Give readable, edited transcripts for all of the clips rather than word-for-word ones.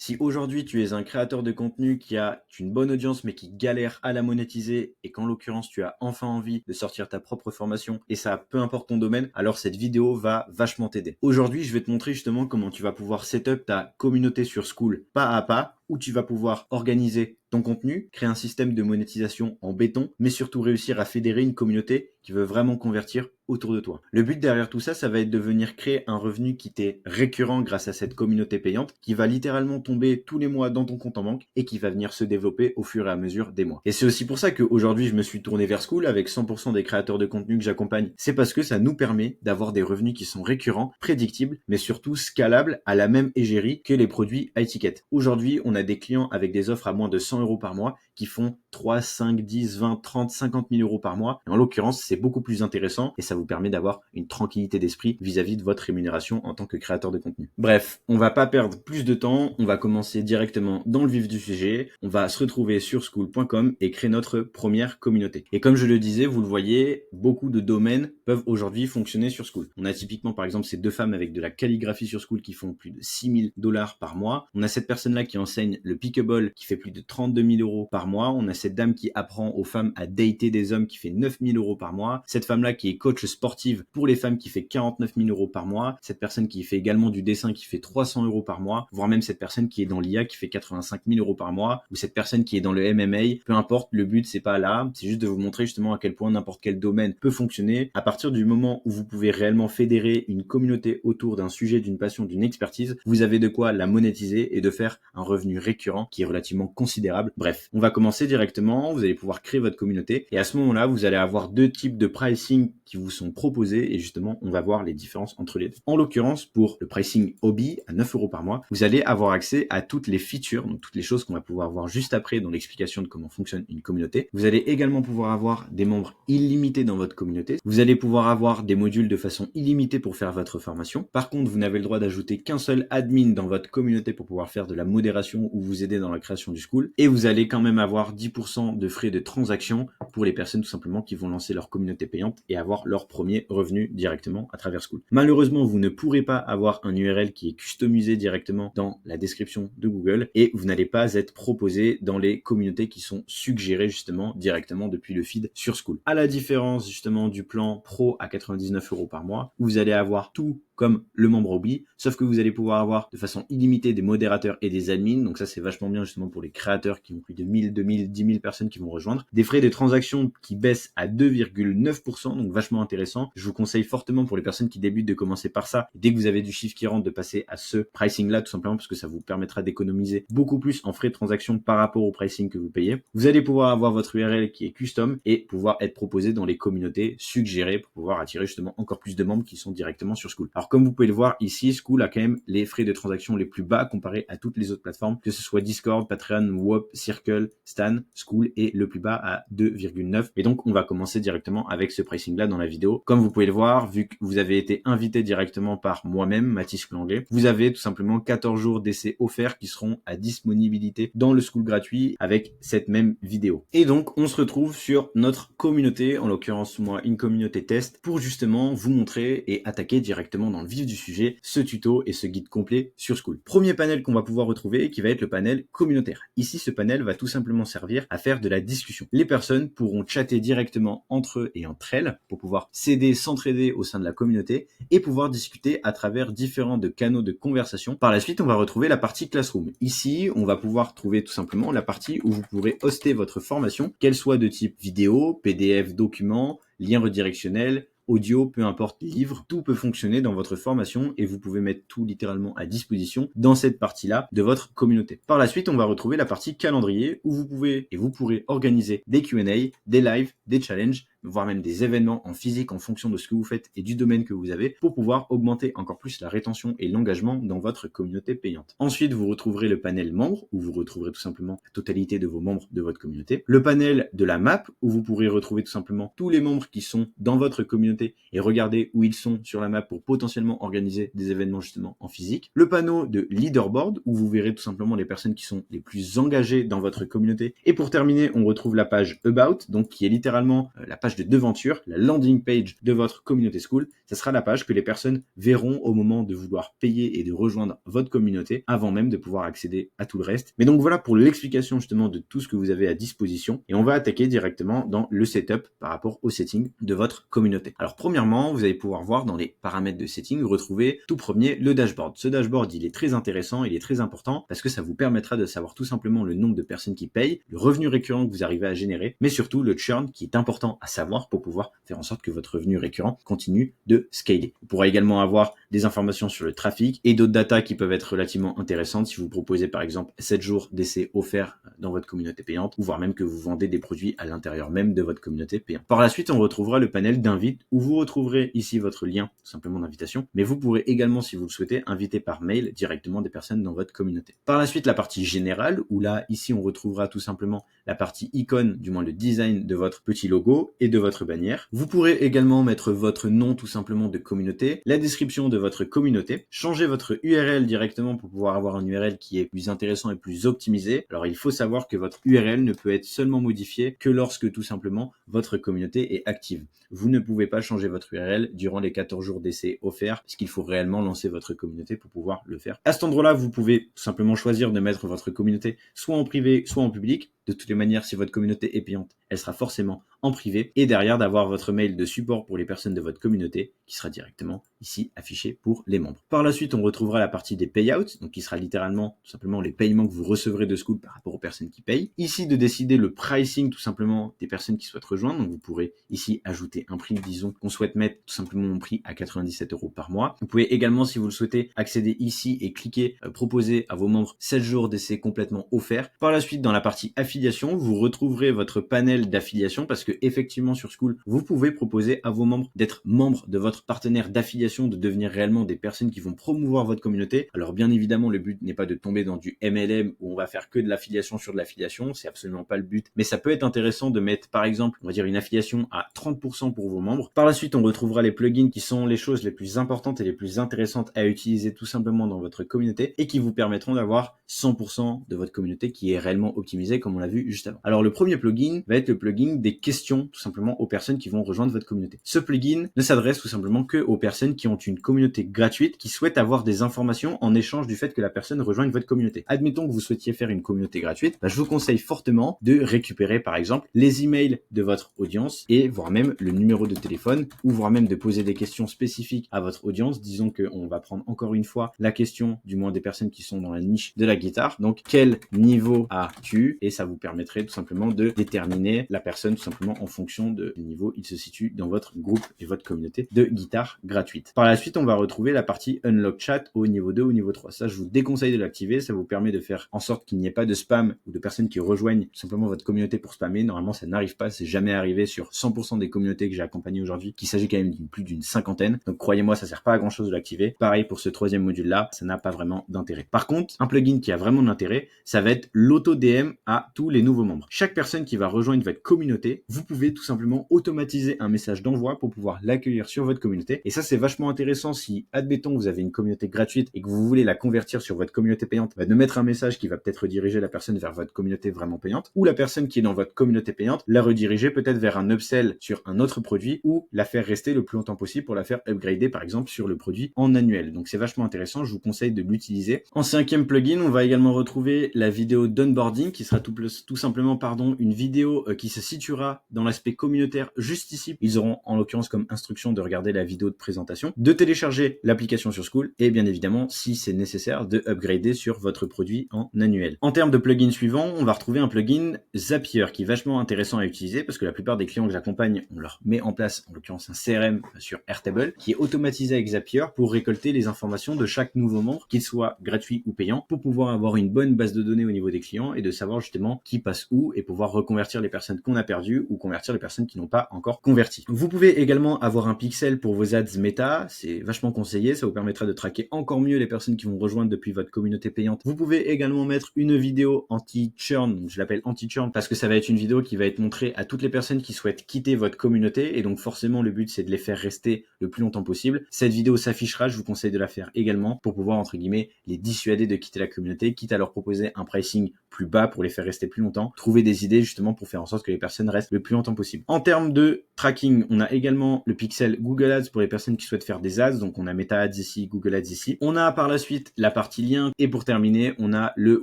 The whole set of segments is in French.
Si aujourd'hui tu es un créateur de contenu qui a une bonne audience mais qui galère à la monétiser et qu'en l'occurrence tu as enfin envie de sortir ta propre formation et ça peu importe ton domaine, alors cette vidéo va vachement t'aider. Aujourd'hui, je vais te montrer justement comment tu vas pouvoir setup ta communauté sur Skool pas à pas, où tu vas pouvoir organiser ton contenu, créer un système de monétisation en béton, mais surtout réussir à fédérer une communauté qui veut vraiment convertir autour de toi. Le but derrière tout ça, ça va être de venir créer un revenu qui t'est récurrent grâce à cette communauté payante, qui va littéralement tomber tous les mois dans ton compte en banque et qui va venir se développer au fur et à mesure des mois. Et c'est aussi pour ça qu'aujourd'hui, je me suis tourné vers Skool avec 100% des créateurs de contenu que j'accompagne. C'est parce que ça nous permet d'avoir des revenus qui sont récurrents, prédictibles, mais surtout scalables à la même égérie que les produits high ticket. Aujourd'hui, on a des clients avec des offres à moins de 100 euros par mois qui font 3, 5, 10, 20, 30, 50 000 euros par mois. Et en l'occurrence, c'est beaucoup plus intéressant et ça vous permet d'avoir une tranquillité d'esprit vis-à-vis de votre rémunération en tant que créateur de contenu. Bref, on va pas perdre plus de temps. On va commencer directement dans le vif du sujet. On va se retrouver sur skool.com et créer notre première communauté. Et comme je le disais, vous le voyez, beaucoup de domaines peuvent aujourd'hui fonctionner sur Skool. On a typiquement, par exemple, ces deux femmes avec de la calligraphie sur Skool qui font plus de 6 000 $ par mois. On a cette personne-là qui enseigne le pickleball qui fait plus de 32 000 euros par mois. On a cette dame qui apprend aux femmes à dater des hommes qui fait 9 000 euros par mois. Cette femme-là qui est coach sportive pour les femmes qui fait 49 000 euros par mois. Cette personne qui fait également du dessin qui fait 300 euros par mois. Voire même cette personne qui est dans l'IA qui fait 85 000 euros par mois. Ou cette personne qui est dans le MMA. Peu importe, le but c'est pas là. C'est juste de vous montrer justement à quel point n'importe quel domaine peut fonctionner. À partir du moment où vous pouvez réellement fédérer une communauté autour d'un sujet, d'une passion, d'une expertise, vous avez de quoi la monétiser et de faire un revenu récurrent qui est relativement considérable. Bref, on va commencer directement. Vous allez pouvoir créer votre communauté et à ce moment-là, vous allez avoir deux types de pricing qui vous sont proposés et justement, on va voir les différences entre les deux. En l'occurrence, pour le pricing hobby à 9 euros par mois, vous allez avoir accès à toutes les features, donc toutes les choses qu'on va pouvoir voir juste après dans l'explication de comment fonctionne une communauté. Vous allez également pouvoir avoir des membres illimités dans votre communauté. Vous allez pouvoir avoir des modules de façon illimitée pour faire votre formation. Par contre, vous n'avez le droit d'ajouter qu'un seul admin dans votre communauté pour pouvoir faire de la modération ou vous aider dans la création du school. Et vous allez quand même avoir 10% de frais de transaction pour les personnes tout simplement qui vont lancer leur communauté payante et avoir leur premier revenu directement à travers Skool. Malheureusement, vous ne pourrez pas avoir un URL qui est customisé directement dans la description de Google et vous n'allez pas être proposé dans les communautés qui sont suggérées justement directement depuis le feed sur Skool. À la différence justement du plan pro à 99 euros par mois, vous allez avoir tout comme le membre hobby, sauf que vous allez pouvoir avoir de façon illimitée des modérateurs et des admins, donc ça c'est vachement bien justement pour les créateurs qui ont plus de 1000, 2000, 10 000 personnes qui vont rejoindre. Des frais de transaction qui baissent à 2,9%, donc vachement intéressant. Je vous conseille fortement pour les personnes qui débutent de commencer par ça. Dès que vous avez du chiffre qui rentre, de passer à ce pricing là tout simplement parce que ça vous permettra d'économiser beaucoup plus en frais de transaction par rapport au pricing que vous payez. Vous allez pouvoir avoir votre URL qui est custom et pouvoir être proposé dans les communautés suggérées pour pouvoir attirer justement encore plus de membres qui sont directement sur Skool. Alors comme vous pouvez le voir ici, Skool a quand même les frais de transaction les plus bas comparé à toutes les autres plateformes, que ce soit Discord, Patreon, Whop, Circle, Stan. Skool est le plus bas à 2,9. Et donc on va commencer directement avec ce pricing là dans la vidéo. Comme vous pouvez le voir, vu que vous avez été invité directement par moi-même, Mathis Langlais, vous avez tout simplement 14 jours d'essai offerts qui seront à disponibilité dans le Skool gratuit avec cette même vidéo. Et donc on se retrouve sur notre communauté, en l'occurrence moi une communauté test, pour justement vous montrer et attaquer directement dans le vif du sujet ce tuto et ce guide complet sur Skool. Premier panel qu'on va pouvoir retrouver qui va être le panel communautaire. Ici ce panel va tout simplement servir à faire de la discussion. Les personnes pourront chatter directement entre eux et entre elles pour pouvoir s'aider, s'entraider au sein de la communauté et pouvoir discuter à travers différents canaux de conversation. Par la suite on va retrouver la partie Classroom. Ici on va pouvoir trouver tout simplement la partie où vous pourrez hoster votre formation, qu'elle soit de type vidéo, PDF, document, lien redirectionnel, audio, peu importe, livre, tout peut fonctionner dans votre formation et vous pouvez mettre tout littéralement à disposition dans cette partie-là de votre communauté. Par la suite, on va retrouver la partie calendrier où vous pouvez et vous pourrez organiser des Q&A, des lives, des challenges, voire même des événements en physique en fonction de ce que vous faites et du domaine que vous avez pour pouvoir augmenter encore plus la rétention et l'engagement dans votre communauté payante. Ensuite, vous retrouverez le panel membres où vous retrouverez tout simplement la totalité de vos membres de votre communauté. Le panel de la map où vous pourrez retrouver tout simplement tous les membres qui sont dans votre communauté et regarder où ils sont sur la map pour potentiellement organiser des événements justement en physique. Le panneau de leaderboard où vous verrez tout simplement les personnes qui sont les plus engagées dans votre communauté. Et pour terminer, on retrouve la page About, donc qui est littéralement la page de devanture, la landing page de votre communauté school. Ça sera la page que les personnes verront au moment de vouloir payer et de rejoindre votre communauté avant même de pouvoir accéder à tout le reste. Mais donc voilà pour l'explication justement de tout ce que vous avez à disposition et on va attaquer directement dans le setup par rapport au setting de votre communauté. Alors premièrement, vous allez pouvoir voir dans les paramètres de setting, retrouver tout premier le dashboard. Ce dashboard, il est très intéressant, il est très important parce que ça vous permettra de savoir tout simplement le nombre de personnes qui payent, le revenu récurrent que vous arrivez à générer, mais surtout le churn qui est important à savoir pour pouvoir faire en sorte que votre revenu récurrent continue de scaler. Vous pourrez également avoir des informations sur le trafic et d'autres datas qui peuvent être relativement intéressantes si vous proposez par exemple 7 jours d'essai offerts dans votre communauté payante ou voire même que vous vendez des produits à l'intérieur même de votre communauté payante. Par la suite, on retrouvera le panel d'invite où vous retrouverez ici votre lien tout simplement d'invitation, mais vous pourrez également, si vous le souhaitez, inviter par mail directement des personnes dans votre communauté. Par la suite, la partie générale où là, ici, on retrouvera tout simplement la partie icône, du moins le design de votre petit logo et de votre bannière. Vous pourrez également mettre votre nom tout simplement de communauté, la description de votre communauté, changer votre URL directement pour pouvoir avoir un URL qui est plus intéressant et plus optimisé. Alors il faut savoir que votre URL ne peut être seulement modifié que lorsque tout simplement votre communauté est active. Vous ne pouvez pas changer votre URL durant les 14 jours d'essai offerts puisqu'il faut réellement lancer votre communauté pour pouvoir le faire. À cet endroit-là, vous pouvez tout simplement choisir de mettre votre communauté soit en privé, soit en public. De toutes les manières, si votre communauté est payante, elle sera forcément en privé et derrière d'avoir votre mail de support pour les personnes de votre communauté qui sera directement ici affiché pour les membres. Par la suite, on retrouvera la partie des payouts, donc qui sera littéralement tout simplement les paiements que vous recevrez de Skool par rapport aux personnes qui payent. Ici, de décider le pricing tout simplement des personnes qui souhaitent rejoindre, donc vous pourrez ici ajouter un prix, disons qu'on souhaite mettre tout simplement un prix à 97 € par mois. Vous pouvez également, si vous le souhaitez, accéder ici et cliquer proposer à vos membres 7 jours d'essai complètement offerts. Par la suite, dans la partie affiliation, vous retrouverez votre panel d'affiliation parce que effectivement sur Skool, vous pouvez proposer à vos membres d'être membres de votre partenaire d'affiliation, de devenir réellement des personnes qui vont promouvoir votre communauté. Alors bien évidemment, le but n'est pas de tomber dans du MLM où on va faire que de l'affiliation sur de l'affiliation, c'est absolument pas le but, mais ça peut être intéressant de mettre par exemple, on va dire une affiliation à 30% pour vos membres. Par la suite, on retrouvera les plugins qui sont les choses les plus importantes et les plus intéressantes à utiliser tout simplement dans votre communauté et qui vous permettront d'avoir 100% de votre communauté qui est réellement optimisée comme on l'a vu juste avant. Alors le premier plugin va être le plugin des questions tout simplement aux personnes qui vont rejoindre votre communauté. Ce plugin ne s'adresse tout simplement que aux personnes qui ont une communauté gratuite, qui souhaitent avoir des informations en échange du fait que la personne rejoigne votre communauté. Admettons que vous souhaitiez faire une communauté gratuite, je vous conseille fortement de récupérer par exemple les emails de votre audience et voire même le numéro de téléphone ou voire même de poser des questions spécifiques à votre audience. Disons qu'on va prendre encore une fois la question du moins des personnes qui sont dans la niche de la guitare. Donc quel niveau as-tu? Et ça vous permettrait tout simplement de déterminer la personne tout simplement en fonction de niveau il se situe dans votre groupe et votre communauté de guitare gratuite. Par la suite, on va retrouver la partie Unlock Chat au niveau 2 ou niveau 3. Ça, je vous déconseille de l'activer. Ça vous permet de faire en sorte qu'il n'y ait pas de spam ou de personnes qui rejoignent tout simplement votre communauté pour spammer. Normalement, ça n'arrive pas. C'est jamais arrivé sur 100% des communautés que j'ai accompagnées aujourd'hui, qu'il s'agit quand même d'une plus d'une cinquantaine. Donc, croyez-moi, ça sert pas à grand chose de l'activer. Pareil pour ce troisième module-là, ça n'a pas vraiment d'intérêt. Par contre, un plugin qui a vraiment de l'intérêt, ça va être l'auto-DM à tous les nouveaux membres. Chaque personne qui va rejoindre votre communauté, vous pouvez tout simplement automatiser un message d'envoi pour pouvoir l'accueillir sur votre communauté. Et ça, c'est vachement intéressant si, admettons, vous avez une communauté gratuite et que vous voulez la convertir sur votre communauté payante, de mettre un message qui va peut-être rediriger la personne vers votre communauté vraiment payante, ou la personne qui est dans votre communauté payante, la rediriger peut-être vers un upsell sur un autre produit, ou la faire rester le plus longtemps possible pour la faire upgrader, par exemple, sur le produit en annuel. Donc, c'est vachement intéressant. Je vous conseille de l'utiliser. En cinquième plugin, on va également retrouver la vidéo d'onboarding qui sera tout simplement, une vidéo qui se situera dans l'aspect communautaire juste ici. Ils auront en l'occurrence comme instruction de regarder la vidéo de présentation, de télécharger l'application sur Skool et bien évidemment, si c'est nécessaire, de upgrader sur votre produit en annuel. En termes de plugin suivant, on va retrouver un plugin Zapier qui est vachement intéressant à utiliser parce que la plupart des clients que j'accompagne, on leur met en place en l'occurrence un CRM sur Airtable qui est automatisé avec Zapier pour récolter les informations de chaque nouveau membre, qu'il soit gratuit ou payant, pour pouvoir avoir une bonne base de données au niveau des clients et de savoir justement qui passe où et pouvoir reconvertir les personnes qu'on a perdues ou convertir les personnes qui n'ont pas encore converti. Vous pouvez également avoir un pixel pour vos ads méta, c'est vachement conseillé, ça vous permettra de traquer encore mieux les personnes qui vont rejoindre depuis votre communauté payante. Vous pouvez également mettre une vidéo anti-churn, je l'appelle anti-churn parce que ça va être une vidéo qui va être montrée à toutes les personnes qui souhaitent quitter votre communauté et donc forcément le but c'est de les faire rester le plus longtemps possible. Cette vidéo s'affichera, je vous conseille de la faire également pour pouvoir entre guillemets les dissuader de quitter la communauté, quitte à leur proposer un pricing plus bas pour les faire rester plus longtemps, trouver des idées justement pour faire en sorte que les personnes restent le plus longtemps possible. En termes de tracking, on a également le pixel Google Ads pour les personnes qui souhaitent faire des ads. Donc, on a Meta Ads ici, Google Ads ici. On a par la suite la partie lien. Et pour terminer, on a le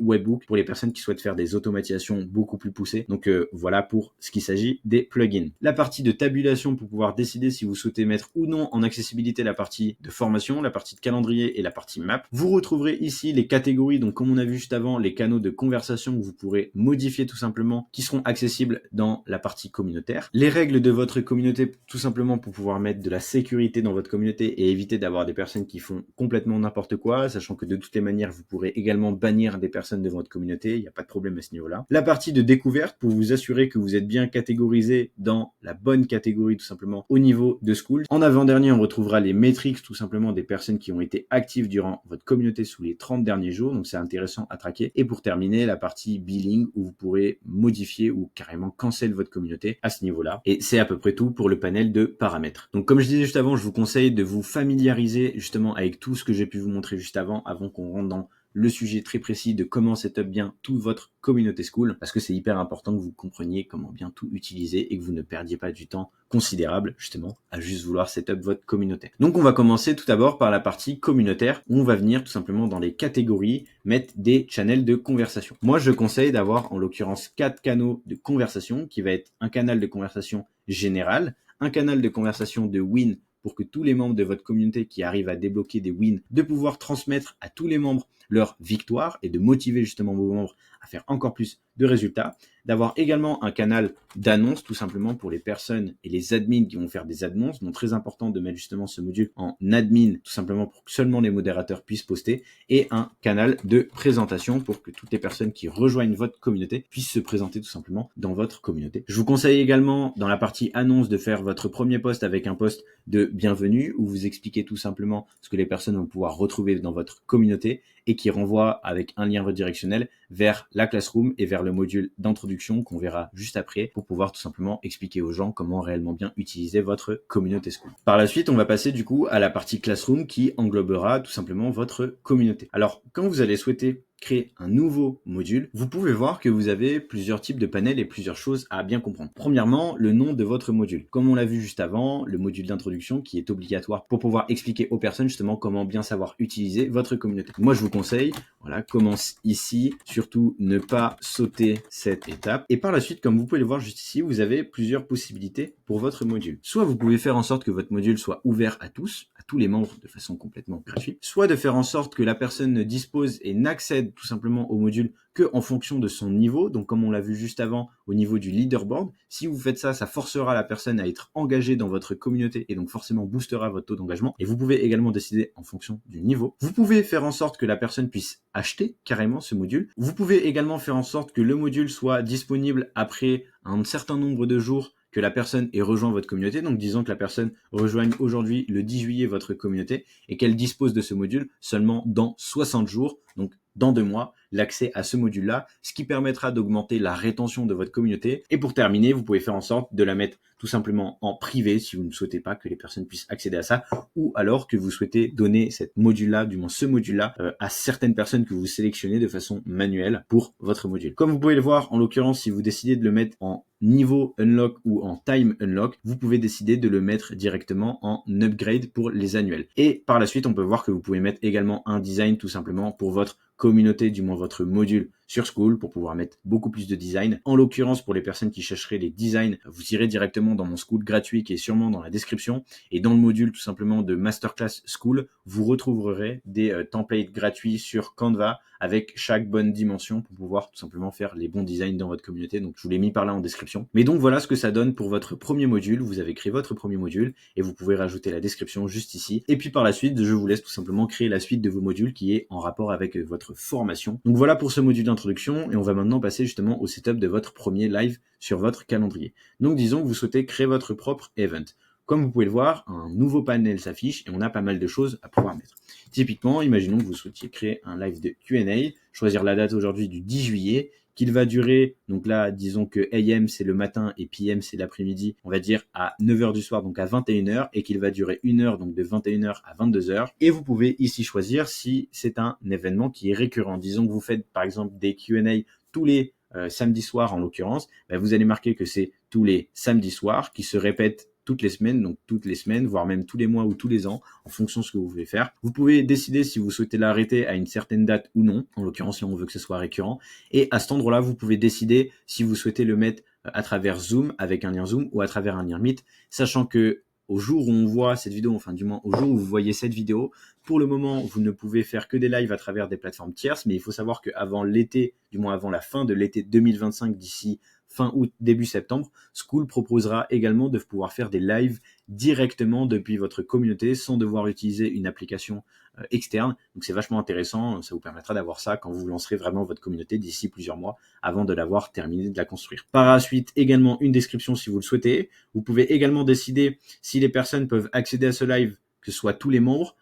webhook pour les personnes qui souhaitent faire des automatisations beaucoup plus poussées. Donc, voilà pour ce qu'il s'agit des plugins. La partie de tabulation pour pouvoir décider si vous souhaitez mettre ou non en accessibilité la partie de formation, la partie de calendrier et la partie map. Vous retrouverez ici les catégories, donc comme on a vu juste avant, les canaux de conversation que vous pourrez modifier tout simplement, qui seront accessibles dans la partie communautaire. Les règles de votre communauté, tout simplement pour pouvoir mettre de la sécurité dans votre communauté et éviter d'avoir des personnes qui font complètement n'importe quoi, sachant que de toutes les manières, vous pourrez également bannir des personnes de votre communauté, il n'y a pas de problème à ce niveau-là. La partie de découverte pour vous assurer que vous êtes bien catégorisé dans la bonne catégorie tout simplement au niveau de School. En avant-dernier, on retrouvera les métriques tout simplement des personnes qui ont été actives durant votre communauté sous les 30 derniers jours, donc c'est intéressant à traquer. Et pour terminer, la partie billing où vous pourrez modifier ou carrément cancel votre communauté à ce niveau-là. Et c'est à peu près tout pour le panel de paramètres. Donc comme je disais juste avant, je vous conseille de vous familiariser justement avec tout ce que j'ai pu vous montrer juste avant qu'on rentre dans le sujet très précis de comment setup bien toute votre communauté School, parce que c'est hyper important que vous compreniez comment bien tout utiliser et que vous ne perdiez pas du temps considérable justement à juste vouloir setup votre communauté. Donc on va commencer tout d'abord par la partie communautaire où on va venir tout simplement dans les catégories mettre des channels de conversation. Moi je conseille d'avoir en l'occurrence 4 canaux de conversation qui va être un canal de conversation général, un canal de conversation de win pour que tous les membres de votre communauté qui arrivent à débloquer des wins, de pouvoir transmettre à tous les membres leur victoire et de motiver justement vos membres à faire encore plus de résultats, d'avoir également un canal d'annonce tout simplement pour les personnes et les admins qui vont faire des annonces, donc très important de mettre justement ce module en admin tout simplement pour que seulement les modérateurs puissent poster, et un canal de présentation pour que toutes les personnes qui rejoignent votre communauté puissent se présenter tout simplement dans votre communauté. Je vous conseille également dans la partie annonce de faire votre premier post avec un post de bienvenue où vous expliquez tout simplement ce que les personnes vont pouvoir retrouver dans votre communauté et qui renvoie avec un lien redirectionnel vers la classroom et vers le module d'introduction qu'on verra juste après pour pouvoir tout simplement expliquer aux gens comment réellement bien utiliser votre communauté School. Par la suite, on va passer du coup à la partie classroom qui englobera tout simplement votre communauté. Alors, quand vous allez souhaiter créer un nouveau module, vous pouvez voir que vous avez plusieurs types de panels et plusieurs choses à bien comprendre. Premièrement, le nom de votre module. Comme on l'a vu juste avant, le module d'introduction qui est obligatoire pour pouvoir expliquer aux personnes justement comment bien savoir utiliser votre communauté. Moi, je vous conseille, voilà, commence ici, surtout ne pas sauter cette étape. Et par la suite, comme vous pouvez le voir juste ici, vous avez plusieurs possibilités pour votre module. Soit vous pouvez faire en sorte que votre module soit ouvert à tous les membres de façon complètement gratuite, soit de faire en sorte que la personne ne dispose et n'accède tout simplement au module que en fonction de son niveau. Donc comme on l'a vu juste avant au niveau du leaderboard, si vous faites ça, ça forcera la personne à être engagée dans votre communauté et donc forcément boostera votre taux d'engagement. Et vous pouvez également décider en fonction du niveau. Vous pouvez faire en sorte que la personne puisse acheter carrément ce module. Vous pouvez également faire en sorte que le module soit disponible après un certain nombre de jours que la personne ait rejoint votre communauté. Donc disons que la personne rejoigne aujourd'hui le 10 juillet votre communauté et qu'elle dispose de ce module seulement dans 60 jours, donc dans 2 mois, l'accès à ce module-là, ce qui permettra d'augmenter la rétention de votre communauté. Et pour terminer, vous pouvez faire en sorte de la mettre tout simplement en privé si vous ne souhaitez pas que les personnes puissent accéder à ça, ou alors que vous souhaitez donner cette module-là, du moins ce module-là, à certaines personnes que vous sélectionnez de façon manuelle pour votre module. Comme vous pouvez le voir, en l'occurrence, si vous décidez de le mettre en niveau unlock ou en time unlock, vous pouvez décider de le mettre directement en upgrade pour les annuels. Et par la suite, on peut voir que vous pouvez mettre également un design tout simplement pour votre communauté, du moins votre module sur School pour pouvoir mettre beaucoup plus de design. En l'occurrence, pour les personnes qui chercheraient les designs, vous irez directement dans mon School gratuit qui est sûrement dans la description. Et dans le module tout simplement de Masterclass School, vous retrouverez des templates gratuits sur Canva avec chaque bonne dimension pour pouvoir tout simplement faire les bons designs dans votre communauté. Donc je vous l'ai mis par là en description. Mais donc voilà ce que ça donne pour votre premier module. Vous avez créé votre premier module et vous pouvez rajouter la description juste ici. Et puis par la suite, je vous laisse tout simplement créer la suite de vos modules qui est en rapport avec votre formation. Donc voilà pour ce module d'introduction et on va maintenant passer justement au setup de votre premier live sur votre calendrier. Donc disons que vous souhaitez créer votre propre event. Comme vous pouvez le voir, un nouveau panel s'affiche et on a pas mal de choses à pouvoir mettre. Typiquement, imaginons que vous souhaitiez créer un live de Q&A, choisir la date aujourd'hui du 10 juillet, qu'il va durer, donc là, disons que AM c'est le matin et PM c'est l'après-midi, on va dire à 9h du soir, donc à 21h, et qu'il va durer 1 heure, donc de 21h à 22h. Et vous pouvez ici choisir si c'est un événement qui est récurrent. Disons que vous faites par exemple des Q&A tous les samedi soir en l'occurrence, vous allez marquer que c'est tous les samedis soirs qui se répètent toutes les semaines, donc toutes les semaines, voire même tous les mois ou tous les ans, en fonction de ce que vous voulez faire. Vous pouvez décider si vous souhaitez l'arrêter à une certaine date ou non, en l'occurrence si on veut que ce soit récurrent. Et à cet endroit-là, vous pouvez décider si vous souhaitez le mettre à travers Zoom, avec un lien Zoom, ou à travers un lien Meet, sachant que au jour où on voit cette vidéo, enfin du moins au jour où vous voyez cette vidéo, pour le moment, vous ne pouvez faire que des lives à travers des plateformes tierces, mais il faut savoir qu'avant l'été, du moins avant la fin de l'été 2025, d'ici fin août, début septembre, Skool proposera également de pouvoir faire des lives directement depuis votre communauté sans devoir utiliser une application externe. Donc c'est vachement intéressant, ça vous permettra d'avoir ça quand vous lancerez vraiment votre communauté d'ici plusieurs mois avant de l'avoir terminé de la construire. Par la suite, également une description si vous le souhaitez. Vous pouvez également décider si les personnes peuvent accéder à ce live, que ce soit tous les membres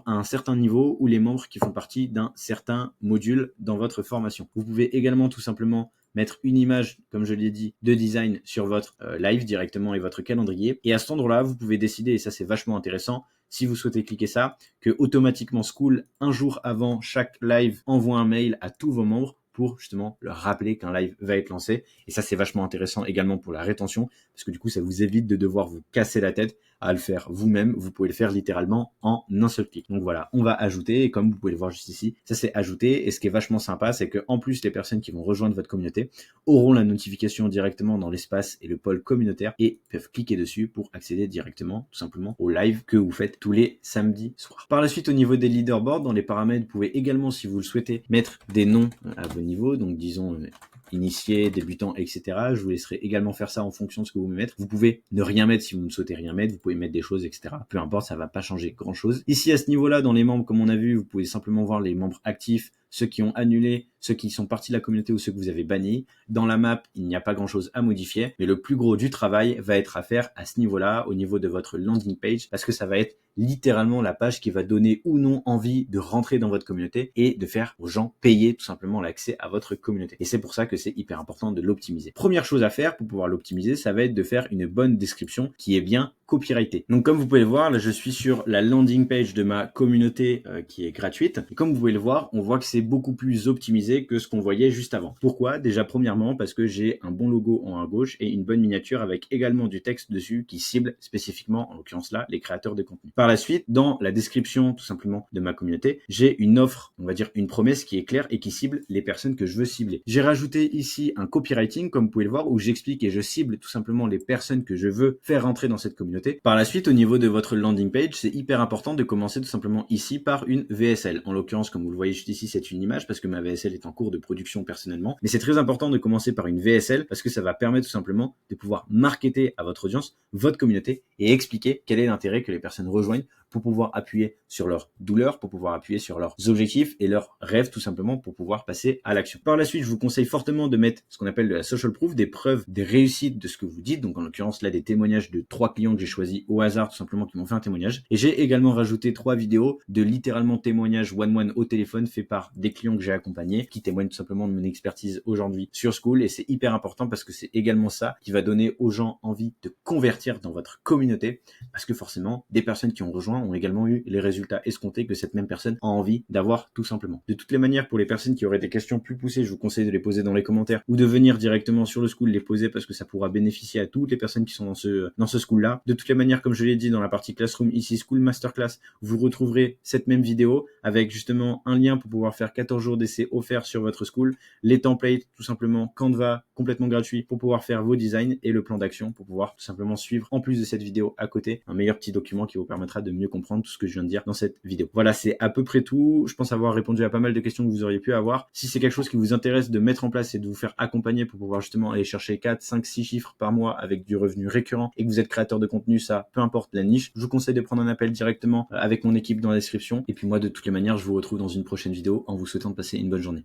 à un certain niveau ou les membres qui font partie d'un certain module dans votre formation. Vous pouvez également tout simplement mettre une image, comme je l'ai dit, de design sur votre live directement et votre calendrier. Et à cet endroit-là, vous pouvez décider, et ça c'est vachement intéressant, si vous souhaitez cliquer ça, que automatiquement Skool, un jour avant chaque live, envoie un mail à tous vos membres pour justement leur rappeler qu'un live va être lancé. Et ça, c'est vachement intéressant également pour la rétention, parce que du coup, ça vous évite de devoir vous casser la tête à le faire vous-même. Vous pouvez le faire littéralement en un seul clic. Donc voilà, on va ajouter, et comme vous pouvez le voir juste ici, ça c'est ajouté. Et ce qui est vachement sympa, c'est que en plus, les personnes qui vont rejoindre votre communauté auront la notification directement dans l'espace et le pôle communautaire et peuvent cliquer dessus pour accéder directement, tout simplement, au live que vous faites tous les samedis soirs. Par la suite, au niveau des leaderboards, dans les paramètres, vous pouvez également, si vous le souhaitez, mettre des noms à vos niveaux, donc disons initié, débutant, etc. Je vous laisserai également faire ça en fonction de ce que vous voulez mettre. Vous pouvez ne rien mettre si vous ne souhaitez rien mettre, vous pouvez mettre des choses, etc. Peu importe, ça va pas changer grand chose. Ici, à ce niveau-là, dans les membres, comme on a vu, vous pouvez simplement voir les membres actifs, ceux qui ont annulé, ceux qui sont partis de la communauté ou ceux que vous avez bannis. Dans la map, il n'y a pas grand-chose à modifier, mais le plus gros du travail va être à faire à ce niveau-là, au niveau de votre landing page, parce que ça va être littéralement la page qui va donner ou non envie de rentrer dans votre communauté et de faire aux gens payer tout simplement l'accès à votre communauté. Et c'est pour ça que c'est hyper important de l'optimiser. Première chose à faire pour pouvoir l'optimiser, ça va être de faire une bonne description qui est bien copyrightée. Donc comme vous pouvez le voir, là je suis sur la landing page de ma communauté qui est gratuite. Et comme vous pouvez le voir, on voit que c'est beaucoup plus optimisé que ce qu'on voyait juste avant. Pourquoi? Déjà premièrement parce que j'ai un bon logo en haut à gauche et une bonne miniature avec également du texte dessus qui cible spécifiquement, en l'occurrence là, les créateurs de contenu. Par la suite, dans la description tout simplement de ma communauté, j'ai une offre, on va dire une promesse qui est claire et qui cible les personnes que je veux cibler. J'ai rajouté ici un copywriting, comme vous pouvez le voir, où j'explique et je cible tout simplement les personnes que je veux faire rentrer dans cette communauté. Par la suite, au niveau de votre landing page, c'est hyper important de commencer tout simplement ici par une VSL. En l'occurrence, comme vous le voyez juste ici, c'est une image parce que ma VSL est en cours de production personnellement. Mais c'est très important de commencer par une VSL parce que ça va permettre tout simplement de pouvoir marketer à votre audience, votre communauté et expliquer quel est l'intérêt que les personnes rejoignent pour pouvoir appuyer sur leurs douleurs, pour pouvoir appuyer sur leurs objectifs et leurs rêves tout simplement pour pouvoir passer à l'action. Par la suite, je vous conseille fortement de mettre ce qu'on appelle de la social proof, des preuves, des réussites de ce que vous dites. Donc en l'occurrence là, des témoignages de 3 clients que j'ai choisis au hasard tout simplement qui m'ont fait un témoignage. Et j'ai également rajouté 3 vidéos de littéralement témoignages one-one au téléphone fait par des clients que j'ai accompagnés qui témoignent tout simplement de mon expertise aujourd'hui sur Skool. Et c'est hyper important parce que c'est également ça qui va donner aux gens envie de convertir dans votre communauté parce que forcément, des personnes qui ont rejoint ont également eu les résultats escomptés que cette même personne a envie d'avoir tout simplement. De toutes les manières, pour les personnes qui auraient des questions plus poussées, je vous conseille de les poser dans les commentaires ou de venir directement sur le Skool les poser parce que ça pourra bénéficier à toutes les personnes qui sont dans ce Skool là. De toutes les manières, comme je l'ai dit dans la partie Classroom, ici Skool Masterclass, vous retrouverez cette même vidéo avec justement un lien pour pouvoir faire 14 jours d'essai offerts sur votre Skool, les templates tout simplement, Canva complètement gratuit pour pouvoir faire vos designs et le plan d'action pour pouvoir tout simplement suivre en plus de cette vidéo à côté un meilleur petit document qui vous permettra de mieux comprendre tout ce que je viens de dire dans cette vidéo. Voilà, c'est à peu près tout. Je pense avoir répondu à pas mal de questions que vous auriez pu avoir. Si c'est quelque chose qui vous intéresse de mettre en place et de vous faire accompagner pour pouvoir justement aller chercher 4, 5, 6 chiffres par mois avec du revenu récurrent et que vous êtes créateur de contenu, ça, peu importe la niche, je vous conseille de prendre un appel directement avec mon équipe dans la description. Et puis moi, de toutes les manières, je vous retrouve dans une prochaine vidéo en vous souhaitant de passer une bonne journée.